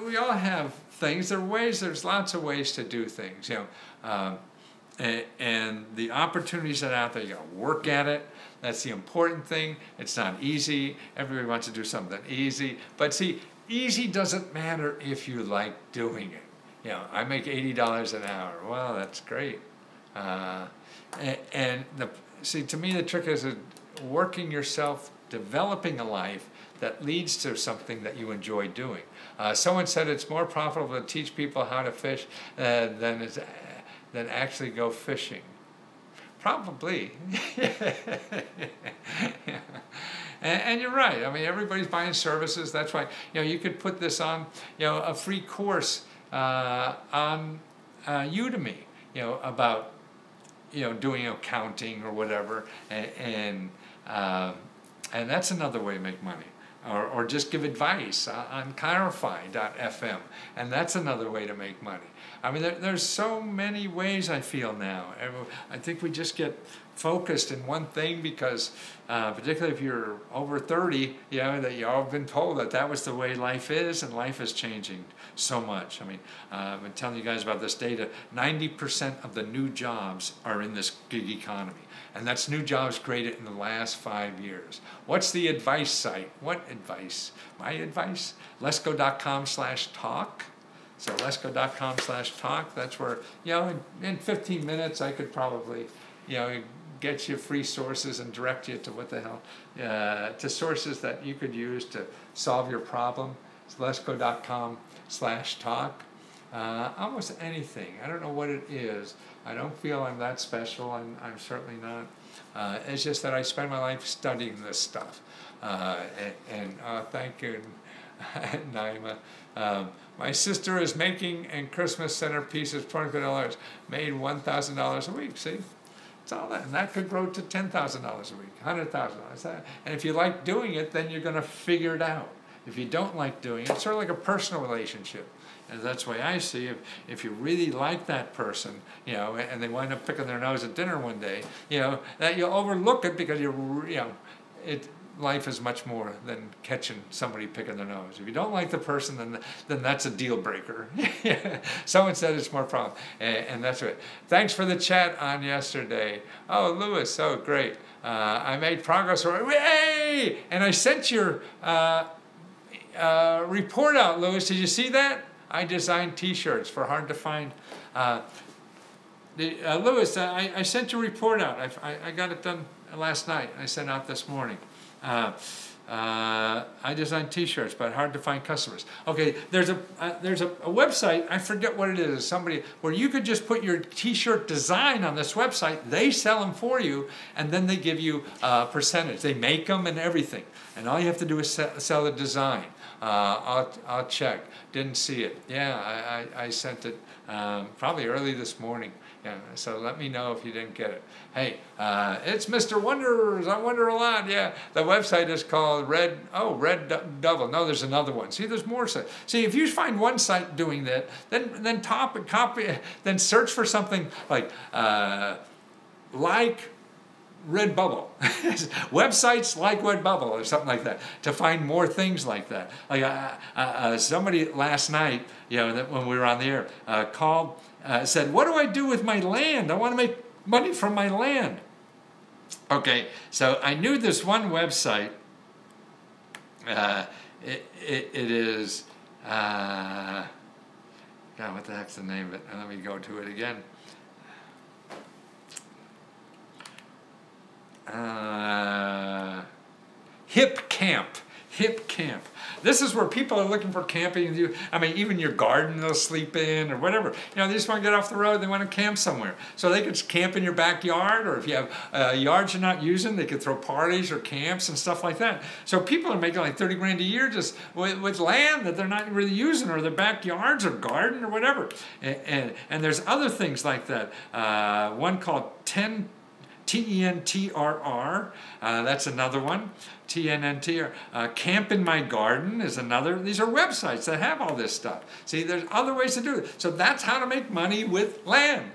we all have things. There's lots of ways to do things, you know. And the opportunities that are out there, you got to work at it. That's the important thing. It's not easy. Everybody wants to do something easy. But see, easy doesn't matter if you like doing it. You know, I make $80 an hour. Well, that's great. See, to me, the trick is working yourself, developing a life that leads to something that you enjoy doing. Someone said it's more profitable to teach people how to fish than actually go fishing. Probably. And you're right. I mean, everybody's buying services. That's why, you know, you could put this on, you know, a free course on Udemy, you know, about, you know, doing accounting or whatever, and that's another way to make money. Or just give advice on Clarify.fm, and that's another way to make money. I mean, there's so many ways, I feel now. I think we just get focused in one thing because, particularly if you're over 30, you know, that you've all been told that was the way life is, and life is changing so much. I mean, I've been telling you guys about this data. 90% of the new jobs are in this gig economy. And that's new jobs created in the last 5 years. What's the advice site? What advice? My advice? Lesko.com/talk. So Lesko.com/talk. That's where, you know, in 15 minutes I could probably, you know, get you free sources and direct you to what the hell, to sources that you could use to solve your problem. It's Lesko.com/talk. Almost anything. I don't know what it is. I don't feel I'm that special. I'm certainly not. It's just that I spend my life studying this stuff. Thank you, Naima. My sister is making in Christmas centerpieces, $20, made $1,000 a week. See? It's all that. And that could grow to $10,000 a week, $100,000. And if you like doing it, then you're going to figure it out. If you don't like doing it, it's sort of like a personal relationship. And that's the way I see it. If you really like that person, you know, and they wind up picking their nose at dinner one day, you know, that you'll overlook it because life is much more than catching somebody picking their nose. If you don't like the person, then that's a deal breaker. Someone said it's more problem, and that's it. Thanks for the chat on yesterday. Oh, Lewis, oh great. I made progress. Hey! And I sent your report out, Lewis. Did you see that? I designed T-shirts for hard to find. Lewis, I sent your report out. I got it done last night. I sent out this morning. I design T-shirts, but hard to find customers. Okay, there's a website. I forget what it is. Somebody where you could just put your T-shirt design on this website. They sell them for you, and then they give you a percentage. They make them and everything, and all you have to do is sell the design. I'll check. Didn't see it. Yeah, I sent it probably early this morning. Yeah, so let me know if you didn't get it. Hey, it's Mr. Wonders. I wonder a lot. Yeah, the website is called Red Devil. No, there's another one. See, there's more sites. See, if you find one site doing that, then then search for something like Redbubble. Websites like Redbubble or something like that to find more things like that. Like somebody last night, you know, that when we were on the air, called, said, "What do I do with my land? I want to make money from my land." Okay, so I knew this one website. It is God, what the heck's the name of it? Let me go to it again. Hip Camp. This is where people are looking for camping. I mean, even your garden they'll sleep in or whatever. You know, they just want to get off the road. They want to camp somewhere. So they could camp in your backyard, or if you have yards you're not using, they could throw parties or camps and stuff like that. So people are making like 30 grand a year just with land that they're not really using, or their backyards or garden or whatever. And there's other things like that. One called TENTRR, that's another one. TNNT, or Camp in My Garden is another. These are websites that have all this stuff. See, there's other ways to do it. So that's how to make money with land.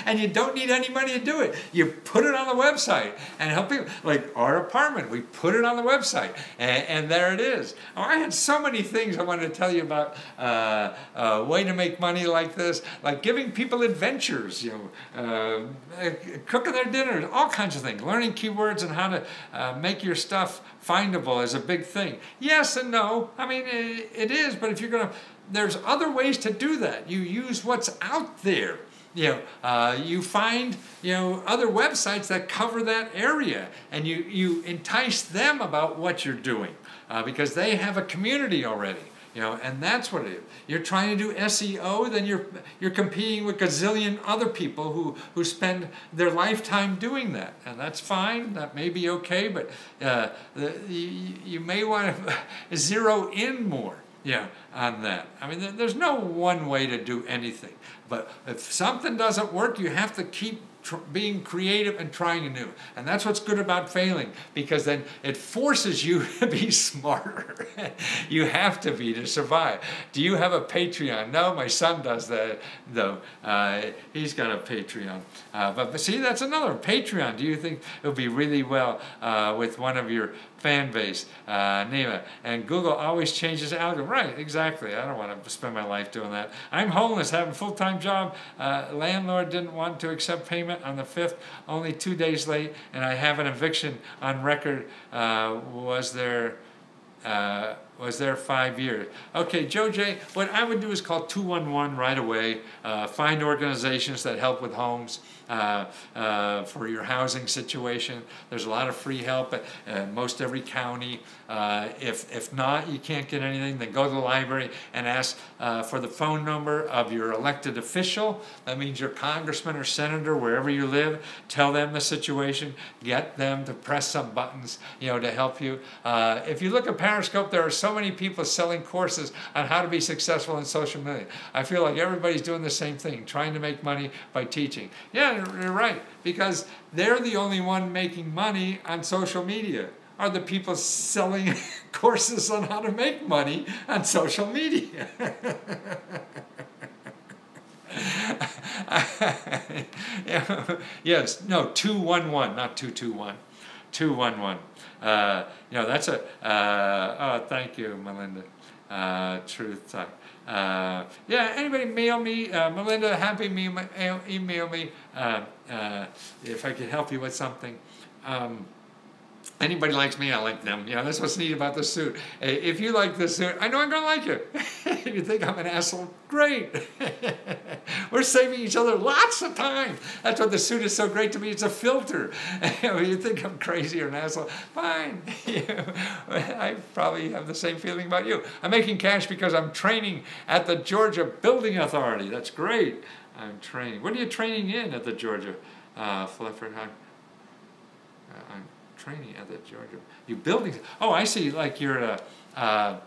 And you don't need any money to do it. You put it on the website and help people. Like our apartment, we put it on the website, and there it is. Oh, I had so many things I wanted to tell you about a way to make money like this, like giving people adventures, cooking their dinners, all kinds of things, learning keywords and how to make your stuff findable is a big thing. Yes and no. I mean, it is, but if you're going to, there's other ways to do that. You use what's out there. You find, other websites that cover that area, and you entice them about what you're doing because they have a community already. And that's what it is. You're trying to do SEO, then you're competing with gazillion other people who spend their lifetime doing that, and that's fine. That may be okay, but you may want to zero in more. On that. I mean, there's no one way to do anything. But if something doesn't work, you have to keep being creative and trying new. And that's what's good about failing, because then it forces you to be smarter. You have to be to survive. Do you have a Patreon? No, my son does that, though. He's got a Patreon. But see, that's another Patreon. Do you think it'll be really well with one of your fan base, Nima? And Google always changes the algorithm. Right, exactly. I don't want to spend my life doing that. I'm homeless, have a full-time job. Landlord didn't want to accept payment on the 5th, only 2 days late, and I have an eviction on record. Was there 5 years. Okay, Joe J., what I would do is call 211 right away. Find organizations that help with homes for your housing situation. There's a lot of free help at most every county. If not, you can't get anything, then go to the library and ask for the phone number of your elected official. That means your congressman or senator, wherever you live. Tell them the situation. Get them to press some buttons, to help you. If you look at Periscope, there are so many people selling courses on how to be successful in social media. I feel like everybody's doing the same thing, trying to make money by teaching. Yeah, you're right, because they're the only one making money on social media, are the people selling courses on how to make money on social media. Yes, no, 211, not 221. 211. That's a, oh, thank you, Melinda. Truth Talk. Yeah, anybody mail me, Melinda, happy me, email me if I can help you with something. Anybody likes me, I like them. That's what's neat about the suit. If you like this suit, I know I'm going to like it. If you think I'm an asshole, great. We're saving each other lots of time. That's what the suit is so great to me. It's a filter. You think I'm crazy or an asshole, fine. I probably have the same feeling about you. I'm making cash because I'm training at the Georgia Building Authority. That's great. I'm training. What are you training in at the Georgia Flifford? I'm training at the Georgia. You building? Oh, I see. Like you're an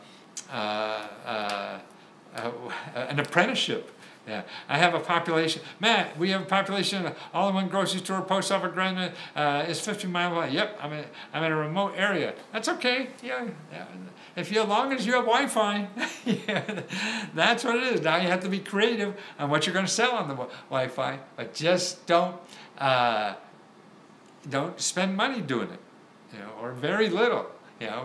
apprenticeship. Yeah, I have a population. Matt, we have a population. All in one grocery store, post office, grand is 50 miles away. Yep, I'm in a remote area. That's okay. Yeah. As long as you have Wi-Fi, yeah, that's what it is. Now you have to be creative on what you're going to sell on the Wi-Fi, but just don't spend money doing it, or very little.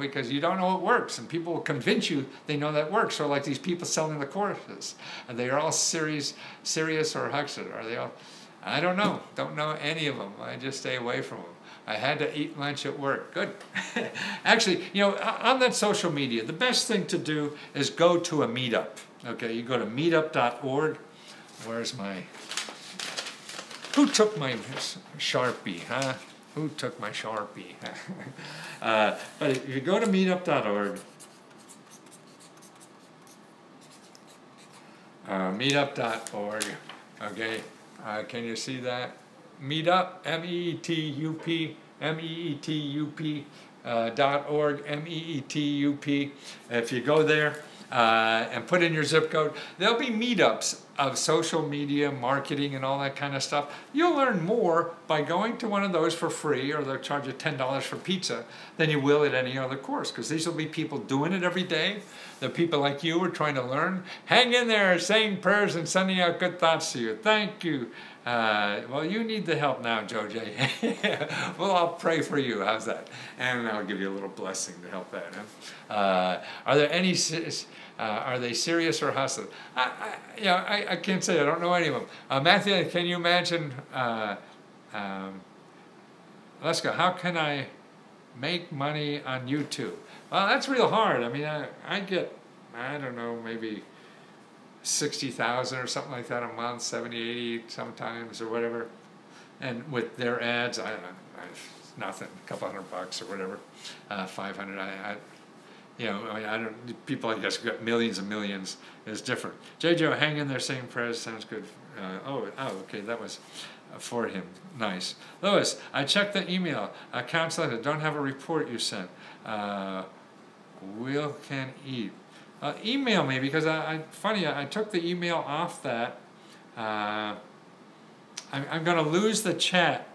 Because you don't know it works, and people will convince you they know that works. So like these people selling the courses, and they are all Sirius or Huxley. Are they all? I don't know. Don't know any of them. I just stay away from them. I had to eat lunch at work. Good. Actually, on that social media, the best thing to do is go to a meetup. Okay, you go to meetup.org. Where's my? Who took my Sharpie? Huh? Who took my Sharpie? But if you go to meetup.org, meetup.org, okay, can you see that? Meetup, M-E-E-T-U-P, M-E-E-T-U-P, .org, M-E-E-T-U-P. If you go there and put in your zip code, there'll be meetups of social media marketing and all that kind of stuff, you'll learn more by going to one of those for free, or they'll charge you $10 for pizza, than you will at any other course, because these will be people doing it every day. The people like you are trying to learn. Hang in there, saying prayers and sending out good thoughts to you. Thank you. Well, you need the help now, Joe J. Well, I'll pray for you. How's that? And I'll give you a little blessing to help that. Huh? Are there any? Are they serious or hostile? I can't say. I don't know any of them. Matthew, can you imagine? Let's go. How can I make money on YouTube? Well, that's real hard. I mean, I get, I don't know, maybe 60,000 or something like that a month, 70, 80 sometimes or whatever. And with their ads, I nothing, a couple $100 or whatever, 500. You know, I mean, I don't. People, I guess, got millions and millions. Is different. JJ, hang in there, saying prayers. Sounds good. Okay, that was for him. Nice. Louis, I checked the email. Accounts letter. Don't have a report you sent. Will can eat. Email me, because I took the email off that. I'm going to lose the chat,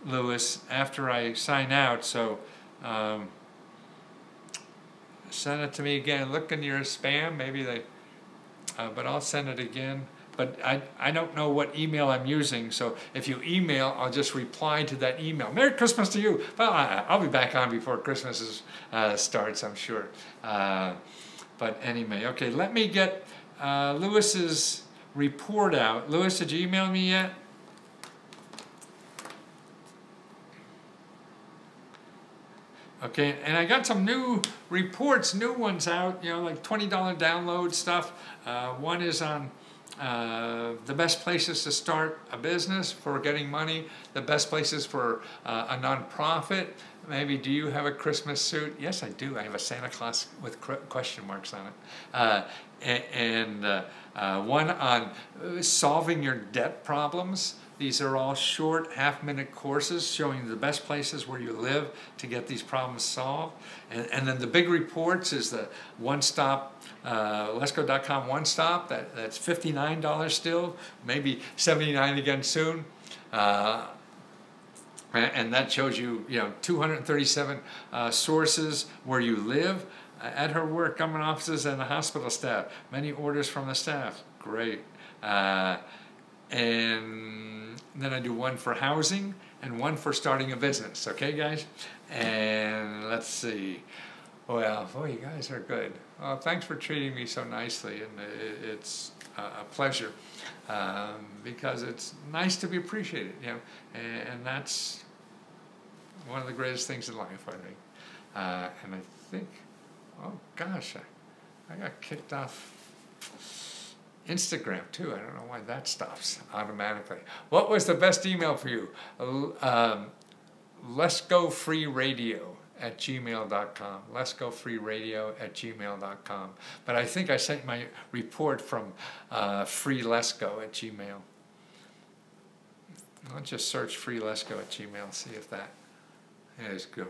Louis, after I sign out. So. Send it to me again. Look in your spam, maybe they, but I'll send it again. But I don't know what email I'm using, so if you email, I'll just reply to that email. Merry Christmas to you. Well, I'll be back on before Christmas starts, I'm sure. But anyway, okay, let me get Lewis's report out. Lewis, did you email me yet? Okay, and I got some new reports, new ones out, you know, like $20 download stuff. One is on the best places to start a business for getting money, the best places for a nonprofit. Maybe, do you have a Christmas suit? Yes, I do. I have a Santa Claus with question marks on it. And one on solving your debt problems. These are all short, half-minute courses showing the best places where you live to get these problems solved. And then the big reports is the one-stop, letsgo.com one-stop. That's $59 still, maybe $79 again soon. And that shows you, 237 sources where you live, at her work, government offices, and the hospital staff. Many orders from the staff. Great. And then I do one for housing and one for starting a business. Okay, guys? And let's see. Well, boy, you guys are good. Well, thanks for treating me so nicely, and it's a pleasure, because it's nice to be appreciated, and that's one of the greatest things in life, I think. And I think, oh gosh, I got kicked off Instagram too. I don't know why that stops automatically. What was the best email for you? letsgofreeradio@gmail.com. letsgofreeradio@gmail.com. But I think I sent my report from freelesgo@gmail. I'll just search freelesgo@gmail, see if that is good.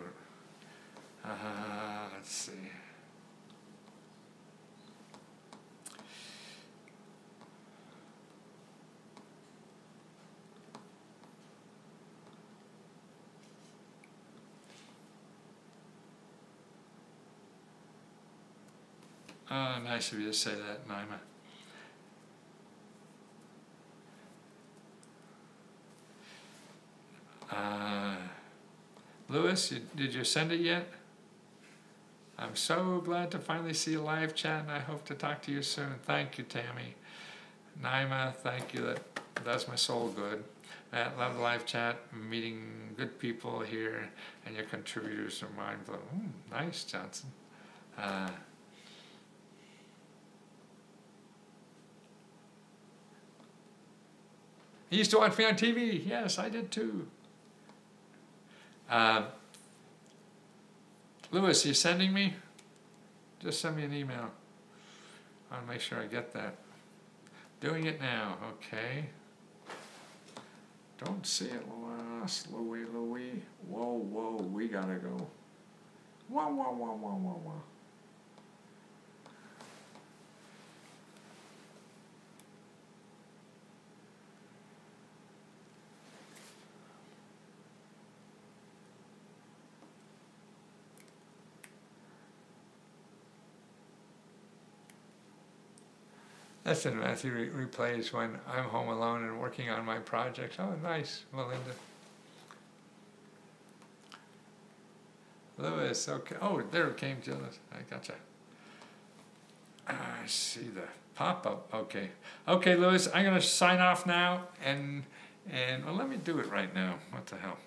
Let's see. Nice of you to say that, Naima. Lewis, did you send it yet? I'm so glad to finally see a live chat, and I hope to talk to you soon. Thank you, Tammy. Naima, thank you. That does my soul good. I love the live chat, meeting good people here, and your contributors are mind-blowing. Nice, Johnson. He used to watch me on TV. Yes, I did too. Lewis, you sending me? Just send me an email. I want to make sure I get that. Doing it now. Okay. Don't see it, Louis. Louis. Whoa, we gotta go. Whoa. Listen, Matthew replays when I'm home alone and working on my projects. Oh, nice, Melinda. Lewis, okay. Oh, there it came, Jill. I gotcha. I see the pop-up. Okay. Okay, Lewis, I'm going to sign off now. And well, let me do it right now. What the hell?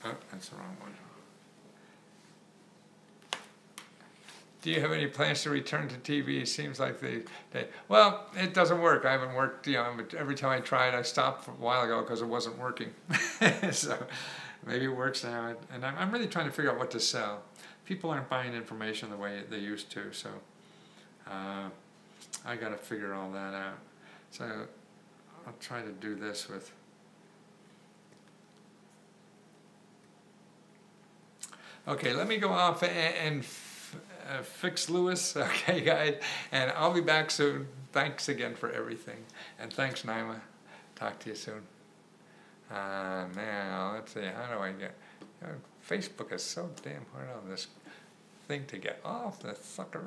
Oh, that's the wrong one. Do you have any plans to return to TV? It seems like well, it doesn't work. I haven't worked, every time I tried, I stopped a while ago because it wasn't working. So maybe it works now. And I'm really trying to figure out what to sell. People aren't buying information the way they used to, so I got to figure all that out. So I'll try to do this with. Okay, let me go off and fix Lewis. Okay, guys, and I'll be back soon. Thanks again for everything, and thanks, Naima. Talk to you soon. Now, let's see, how do I get... Facebook is so damn hard on this thing to get off, the sucker.